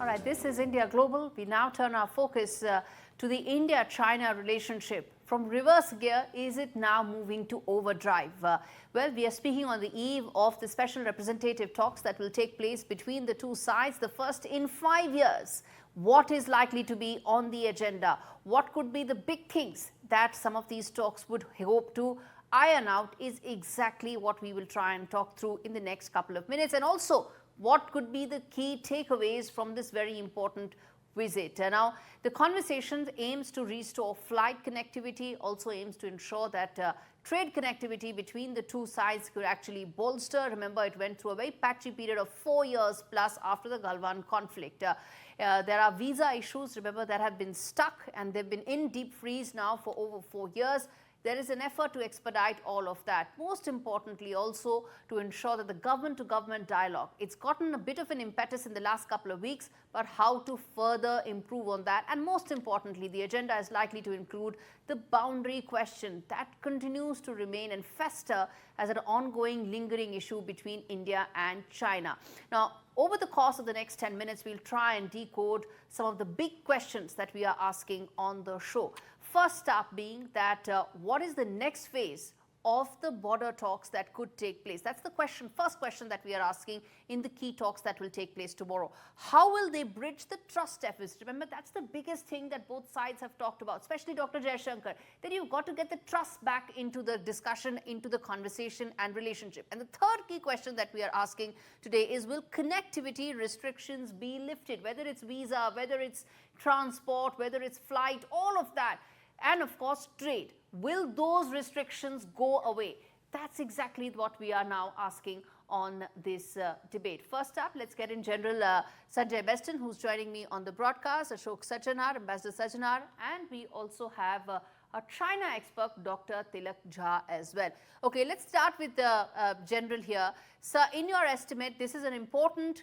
All right, this is India Global. We now turn our focus to the India-China relationship. From reverse gear, is it now moving to overdrive? Well, we are speaking on the eve of the special representative talks that will take place between the two sides, the first in 5 years. What is likely to be on the agenda? What could be the big things that some of these talks would hope to iron out is exactly what we will try and talk through in the next couple of minutes. And also, what could be the key takeaways from this very important visit? Now, the conversation aims to restore flight connectivity, also aims to ensure that trade connectivity between the two sides could actually bolster. Remember, it went through a very patchy period of 4 years plus after the Galwan conflict. There are visa issues, remember, that have been stuck and they've been in deep freeze now for over 4 years. There is an effort to expedite all of that. Most importantly, also to ensure that the government-to-government dialogue, it's gotten a bit of an impetus in the last couple of weeks, but how to further improve on that. And most importantly, the agenda is likely to include the boundary question that continues to remain and fester as an ongoing, lingering issue between India and China. Now, over the course of the next 10 minutes, we'll try and decode some of the big questions that we are asking on the show. First up being that what is the next phase of the border talks that could take place? That's the question, first question that we are asking in the key talks that will take place tomorrow. How will they bridge the trust deficit? Remember, that's the biggest thing that both sides have talked about, especially Dr. Jaishankar, that you've got to get the trust back into the discussion, into the conversation and relationship. And the third key question that we are asking today is, will connectivity restrictions be lifted? Whether it's visa, whether it's transport, whether it's flight, all of that. And of course, trade. Will those restrictions go away? That's exactly what we are now asking on this debate. First up, let's get in General Sanjay Beston, who's joining me on the broadcast, Ashok Sajjanar, Ambassador Sajjanar, and we also have a China expert, Dr. Tilak Jha as well. Okay, let's start with the General here. Sir, in your estimate, this is an important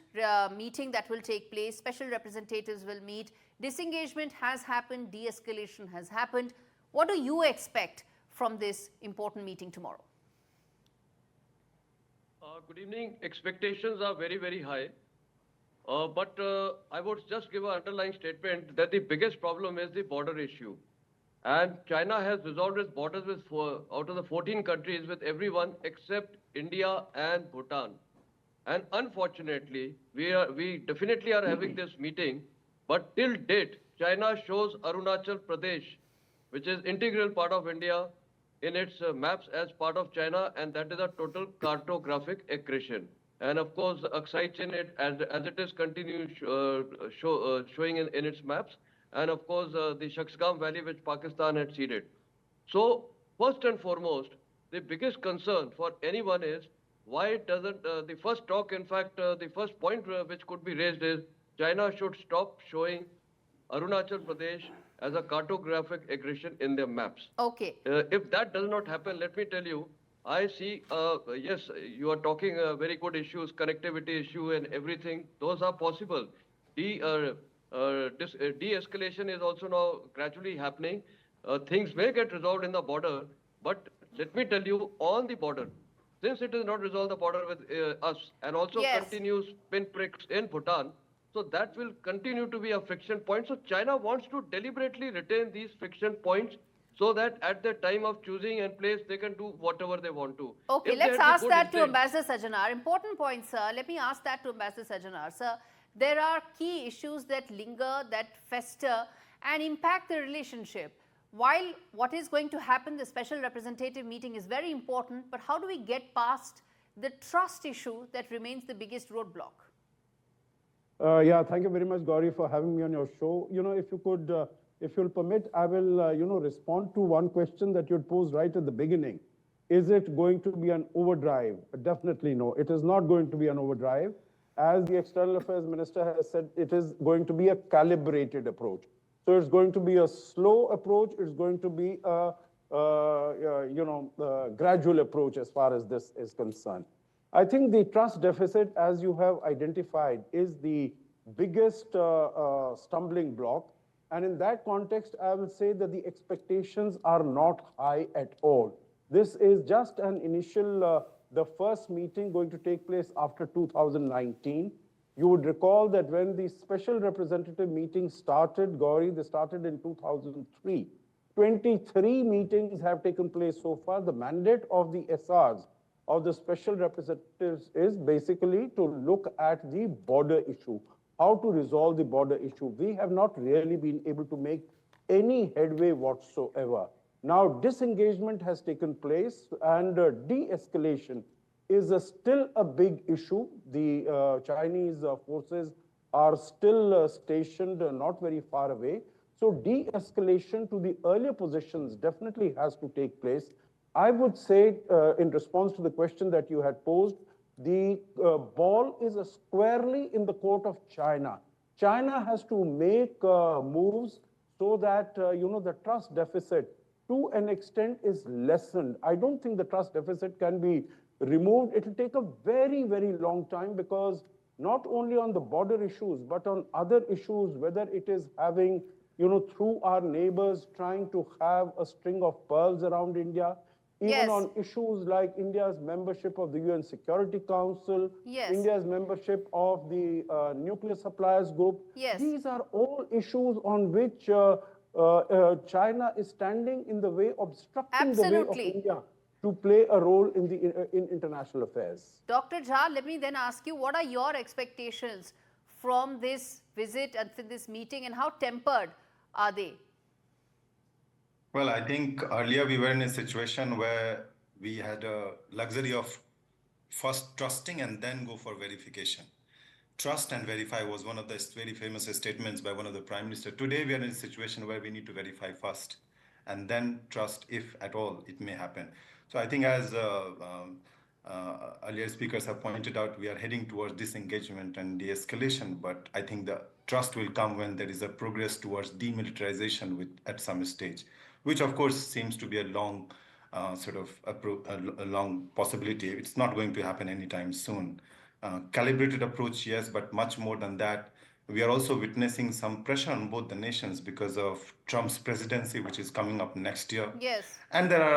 meeting that will take place. Special representatives will meet. Disengagement has happened, de-escalation has happened. What do you expect from this important meeting tomorrow? Good evening. Expectations are very, very high. But I would just give an underlying statement that the biggest problem is the border issue. And China has resolved its borders with out of the 14 countries with everyone except India and Bhutan. And unfortunately, we definitely are having this meeting, but till date, China shows Arunachal Pradesh, which is integral part of India, in its maps as part of China, and that is a total cartographic aggression. And of course, Aksai Chin, as it is continuing showing in its maps, and of course, the Shaksgam Valley, which Pakistan had ceded. So, first and foremost, the biggest concern for anyone is, why doesn't the first talk, in fact, the first point which could be raised is, China should stop showing Arunachal Pradesh as a cartographic aggression in their maps. Okay. If that does not happen, let me tell you, I see, yes, you are talking very good issues, connectivity issue and everything. Those are possible. De-escalation is also now gradually happening. Things may get resolved in the border, but let me tell you, on the border, since it is not resolved the border with us and also continues pinpricks in Bhutan, so that will continue to be a friction point. So China wants to deliberately retain these friction points so that at the time of choosing and place, they can do whatever they want to. Okay, let's ask that to Ambassador Sajjanar. Important point, sir. Let me ask that to Ambassador Sajjanar. Sir, there are key issues that linger, that fester and impact the relationship. While what is going to happen, the special representative meeting is very important, but how do we get past the trust issue that remains the biggest roadblock? Yeah, thank you very much, Gauri, for having me on your show. You know, if you could, if you'll permit, I will, respond to one question that you'd posed right at the beginning. Is it going to be an overdrive? Definitely no. It is not going to be an overdrive. As the External Affairs Minister has said, it is going to be a calibrated approach. So it's going to be a slow approach. It's going to be a, gradual approach as far as this is concerned. I think the trust deficit, as you have identified, is the biggest stumbling block. And in that context, I will say that the expectations are not high at all. This is just an initial, the first meeting going to take place after 2019. You would recall that when the special representative meeting started, Gauri, they started in 2003. 23 meetings have taken place so far. The mandate of the SRs, of the special representatives, is basically to look at the border issue, how to resolve the border issue. We have not really been able to make any headway whatsoever. Now, disengagement has taken place, and de-escalation is still a big issue. The Chinese forces are still stationed not very far away. So de-escalation to the earlier positions definitely has to take place. I would say, in response to the question that you had posed, the ball is squarely in the court of China. China has to make moves so that the trust deficit to an extent is lessened. I don't think the trust deficit can be removed. It will take a very, very long time, because not only on the border issues, but on other issues, whether it is having, through our neighbors trying to have a string of pearls around India, even Yes. on issues like India's membership of the UN Security Council, Yes. India's membership of the Nuclear Suppliers Group. Yes. These are all issues on which China is standing in the way, obstructing the way of Absolutely. India to play a role in in international affairs. Dr. Jha, let me then ask you, what are your expectations from this visit and this meeting, and how tempered are they? Well, I think earlier we were in a situation where we had a luxury of first trusting and then go for verification. Trust and verify was one of the very famous statements by one of the prime minister. Today we are in a situation where we need to verify first and then trust, if at all it may happen. So I think, as earlier speakers have pointed out, we are heading towards disengagement and de-escalation, but I think the trust will come when there is a progress towards demilitarization at some stage, which of course seems to be a long a long possibility. It's not going to happen anytime soon. Calibrated approach, yes, but much more than that. We are also witnessing some pressure on both the nations because of Trump's presidency, which is coming up next year. Yes. And there are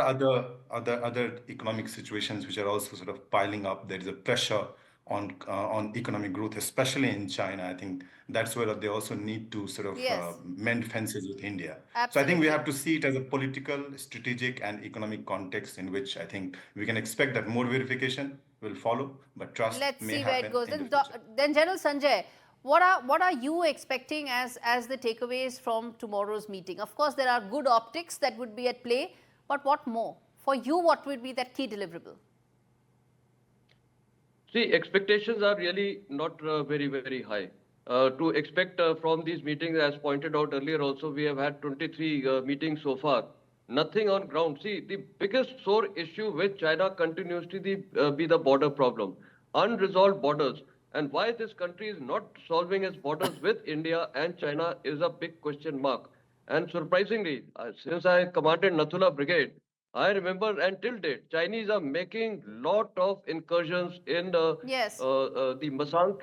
other economic situations which are also sort of piling up. There is a pressure on economic growth, especially in China. I think that's where they also need to sort of Yes. mend fences with India. Absolutely. So I think we have to see it as a political, strategic, and economic context in which I think we can expect that more verification will follow, but trust Let's may see happen where it goes. in the Then, future. then General Sanjay, what are you expecting as the takeaways from tomorrow's meeting? Of course, there are good optics that would be at play, but what more? For you, what would be that key deliverable? See, expectations are really not very, very high. To expect from these meetings, as pointed out earlier also, we have had 23 meetings so far. Nothing on ground. See, the biggest sore issue with China continues to be the border problem. Unresolved borders. And why this country is not solving its borders with India and China is a big question mark. And surprisingly, since I commanded Nathula Brigade, I remember, and till date, Chinese are making lot of incursions in Yes. the Masang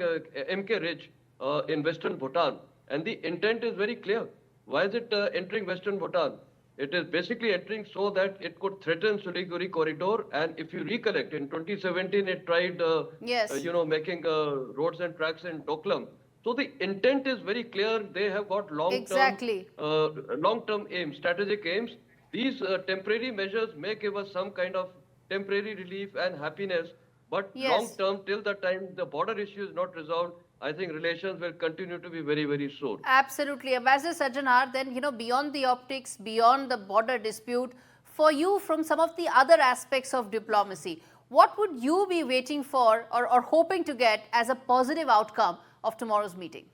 MK Ridge in Western Bhutan, and the intent is very clear. Why is it entering Western Bhutan? It is basically entering so that it could threaten Siliguri corridor. And if you recollect, in 2017, it tried, Yes. making roads and tracks in Doklam. So the intent is very clear. They have got Exactly. long-term aims, strategic aims. These temporary measures may give us some kind of temporary relief and happiness, but Yes. long-term, till the time the border issue is not resolved, I think relations will continue to be very, very sore. Absolutely. Ambassador Sajjanar, then, beyond the optics, beyond the border dispute, for you, from some of the other aspects of diplomacy, what would you be waiting for or hoping to get as a positive outcome of tomorrow's meeting?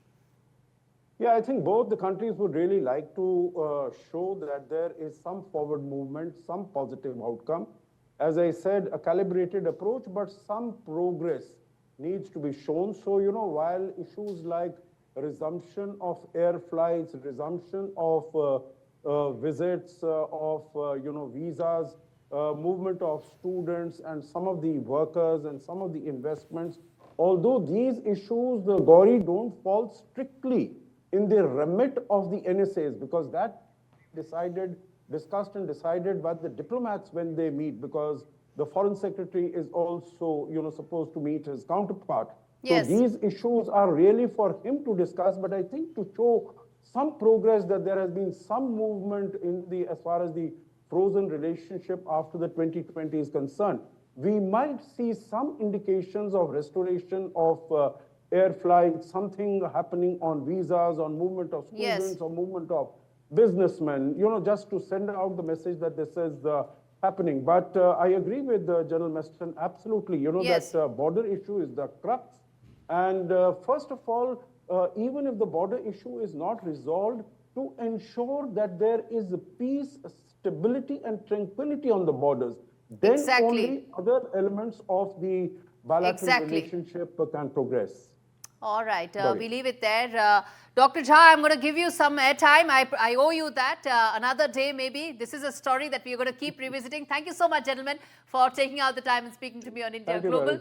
Yeah, I think both the countries would really like to show that there is some forward movement, some positive outcome. As I said, a calibrated approach, but some progress needs to be shown. So, while issues like resumption of air flights, resumption of visits, of, visas, movement of students and some of the workers and some of the investments, although these issues, the Gauri, don't fall strictly in the remit of the NSAs, because that discussed and decided by the diplomats when they meet, because the foreign secretary is also, supposed to meet his counterpart. Yes. So these issues are really for him to discuss, but I think to show some progress that there has been some movement in the, as far as the frozen relationship after the 2020 is concerned, we might see some indications of restoration of air flight, something happening on visas, on movement of Yes. students, or movement of businessmen, just to send out the message that this is happening. But I agree with General Meston, absolutely, Yes. that border issue is the crux. And first of all, even if the border issue is not resolved, to ensure that there is peace, stability, and tranquility on the borders, then Exactly. only other elements of the bilateral Exactly. relationship can progress. All right, Got it. we leave it there. Dr. Jha, I'm going to give you some airtime. I owe you that. Another day, maybe. This is a story that we're going to keep revisiting. Thank you so much, gentlemen, for taking out the time and speaking to me on India Thank you, Global. Gauri.